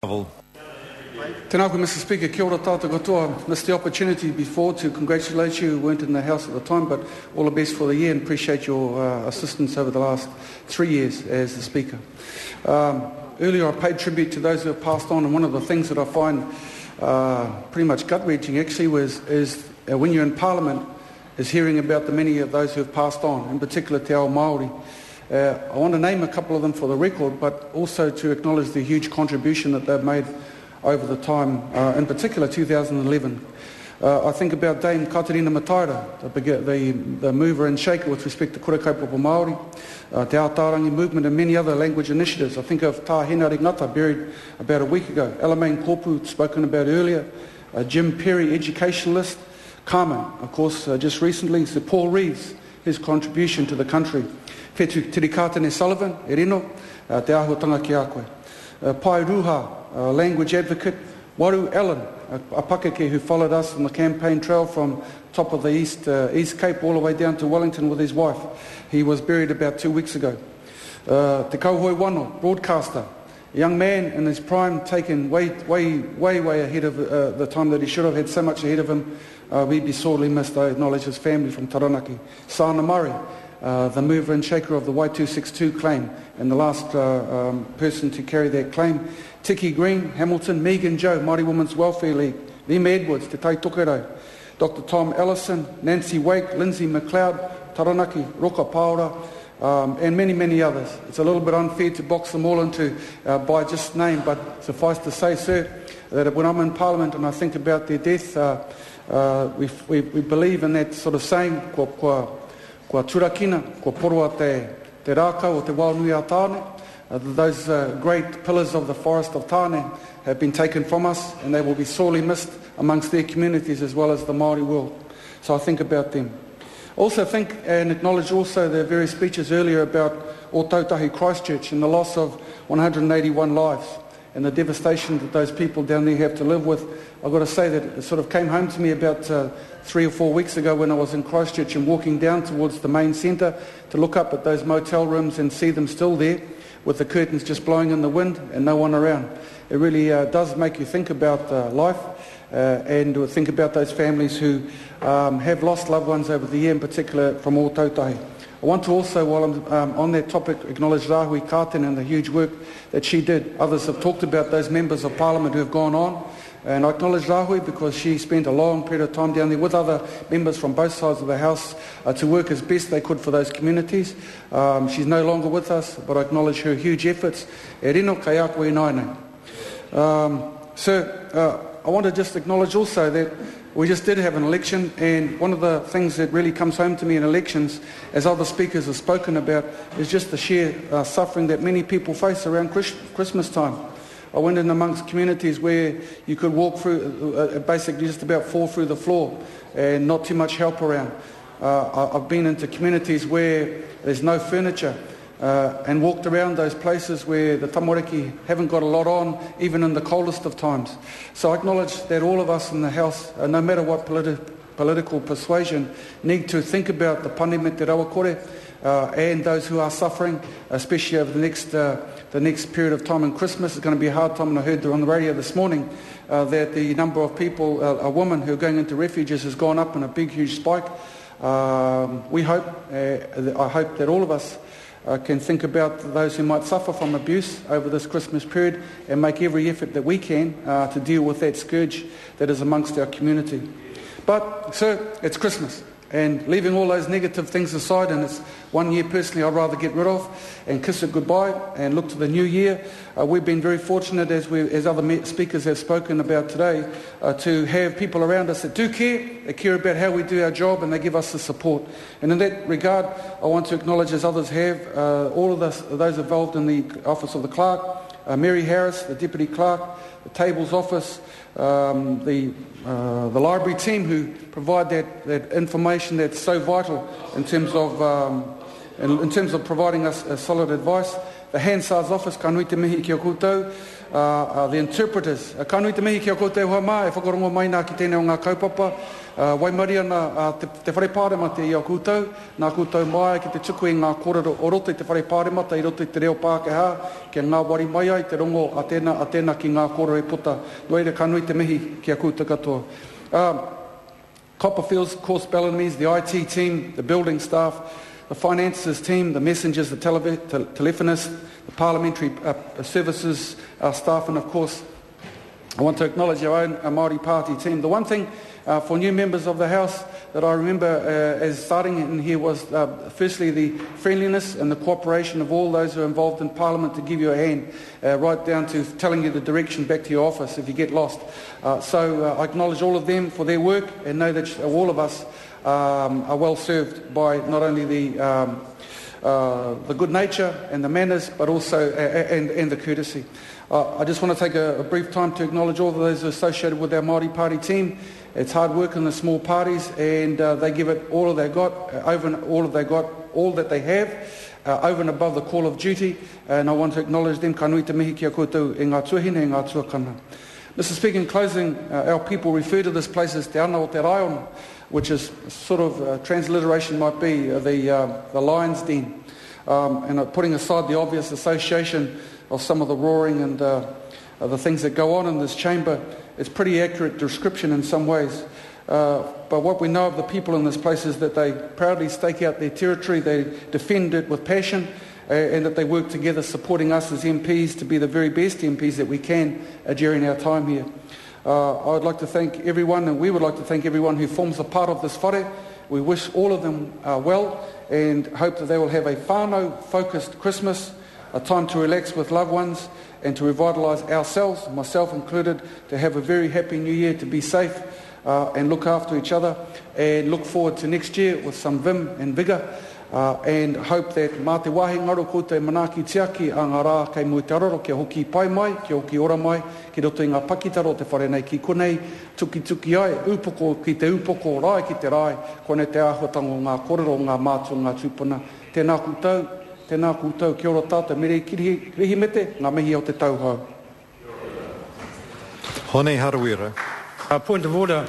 Tēnā koe, Mr. Speaker, kia ora tātou katoa. Missed the opportunity before to congratulate you. You weren't in the House at the time, but all the best for the year and appreciate your assistance over the last 3 years as the Speaker. Earlier I paid tribute to those who have passed on, and one of the things that I find pretty much gut-wrenching actually is when you're in Parliament is hearing about the many of those who have passed on, in particular te ao Māori. I want to name a couple of them for the record, but also to acknowledge the huge contribution that they've made over the time, in particular 2011. I think about Dame Katerina Mataira, the mover and shaker with respect to kura kaupapa Māori, Te Ao Tārangi movement and many other language initiatives. I think of Tā Henare Ngata, buried about a week ago, Alamein Kopu, spoken about earlier, Jim Perry, educationalist, Carmen, of course, just recently, Sir Paul Reeves, his contribution to the country, Whetu Tirikātene Sullivan, e rino, te āhuatanga ki a koe. Pai Ruha, language advocate, Waru Allen, a Pakeke who followed us on the campaign trail from top of the East Cape all the way down to Wellington with his wife. He was buried about 2 weeks ago. Te Kauhoi Wano, broadcaster, a young man in his prime, taken way ahead of the time that he should have, had so much ahead of him. We'd be sorely missed. I acknowledge his family from Taranaki. Sana Murray, the mover and shaker of the Y262 claim, and the last person to carry that claim. Tiki Green, Hamilton, Megan Joe, Māori Women's Welfare League, Lem Edwards, Te Tai Tokerau, Dr. Tom Ellison, Nancy Wake, Lindsay McLeod, Taranaki, Roka Paora, and many others. It's a little bit unfair to box them all into by just name, but suffice to say, sir, that when I'm in Parliament and I think about their death, we believe in that sort of saying, kua turakina, kua porua te rākau o te waunui a tāne. Those great pillars of the forest of Tāne have been taken from us, and they will be sorely missed amongst their communities as well as the Māori world. So I think about them. Also think and acknowledge also the various speeches earlier about O Tautahi Christchurch and the loss of 181 lives and the devastation that those people down there have to live with. I've got to say that it sort of came home to me about 3 or 4 weeks ago when I was in Christchurch and walking down towards the main centre to look up at those motel rooms and see them still there with the curtains just blowing in the wind and no one around. It really does make you think about life and think about those families who have lost loved ones over the year, in particular from O Tautahi. I want to also, while I'm on that topic, acknowledge Rahui Kāten and the huge work that she did. Others have talked about those members of Parliament who have gone on, and I acknowledge Rahui because she spent a long period of time down there with other members from both sides of the House to work as best they could for those communities. She's no longer with us, but I acknowledge her huge efforts. E rino kai a koe nāne. Sir, I want to just acknowledge also that we just did have an election, and one of the things that really comes home to me in elections, as other speakers have spoken about, is just the sheer suffering that many people face around Christmas time. I went in amongst communities where you could walk through, basically just about fall through the floor and not too much help around. I've been into communities where there's no furniture and walked around those places where the tamariki haven't got a lot on, even in the coldest of times. So I acknowledge that all of us in the House, no matter what political persuasion, need to think about the pandemic te rawakore and those who are suffering, especially over the next period of time in Christmas. It's going to be a hard time, and I heard on the radio this morning that the number of people, a woman who are going into refuges has gone up in a big, huge spike. I hope that all of us can think about those who might suffer from abuse over this Christmas period and make every effort that we can to deal with that scourge that is amongst our community. But, sir, it's Christmas. And leaving all those negative things aside, and it's 1 year personally I'd rather get rid of and kiss it goodbye and look to the new year. We've been very fortunate, as other speakers have spoken about today, to have people around us that do care. They care about how we do our job and they give us the support. And in that regard, I want to acknowledge, as others have, all of those involved in the Office of the Clerk, Mary Harris, the Deputy Clerk, the Tables Office, the library team who provide that information that's so vital in terms of providing us solid advice. the Hansard's office, ka nui te mihi ki o koutou, the interpreters, ka nui te mihi ki o koutou hoa mā, e whakarongo mai nā ki tēnei o ngā kaupapa, waimaria na te whare pāremata i o koutou, nā koutou mai ki te tuku i ngā kōrero o roto i te whare pāremata, i roto i te reo Pākehā, ki ngā wari mai ai, te rongo a tēnā ki ngā kōrero e puta, noeira ka nui te mihi ki a koutou katoa. Copperfields, course Bellamy's, the IT team, the building staff, the finances team, the messengers, the telephonists, the parliamentary services staff, and of course, I want to acknowledge our own Māori Party team. The one thing for new members of the House that I remember as starting in here was firstly the friendliness and the cooperation of all those who are involved in Parliament to give you a hand, right down to telling you the direction back to your office if you get lost. So I acknowledge all of them for their work and know that all of us are well served by not only the good nature and the manners, but also and the courtesy. I just want to take a brief time to acknowledge all of those associated with our Māori Party team. It's hard work in the small parties, and they give it all that they got, all that they have, over and above the call of duty. And I want to acknowledge them. Ka nui te mihi ki a koutou e ngā tuahine e ngā tuakana. Mr. Speaker, in closing, our people refer to this place as Te Ana o Te Raiona, which is sort of transliteration might be the lion's den. And putting aside the obvious association of some of the roaring and the things that go on in this chamber, it's pretty accurate description in some ways. But what we know of the people in this place is that they proudly stake out their territory, they defend it with passion, and that they work together supporting us as MPs to be the very best MPs that we can during our time here. I would like to thank everyone, and we would like to thank everyone who forms a part of this whare. We wish all of them well and hope that they will have a whānau-focused Christmas, a time to relax with loved ones and to revitalise ourselves, myself included, to have a very happy new year, to be safe and look after each other, and look forward to next year with some vim and vigour, and hope that mā te wahi ngaro koutou manaki tiaki a ngā rā kei mui te aroro, kia hoki pai mai, kia hoki ora mai, ki roto i ngā pakitaro te whare nei ki konei, tuki ai, upoko ki te upoko, rai ki te rai, kone te āhuatango ngā kōrero, ngā mātua, ngā tūpuna. Tēnā koutou, kia ora tātou, mere kirihi mete, ngā mihi o te tauhau. Honei Harawira. Point of order.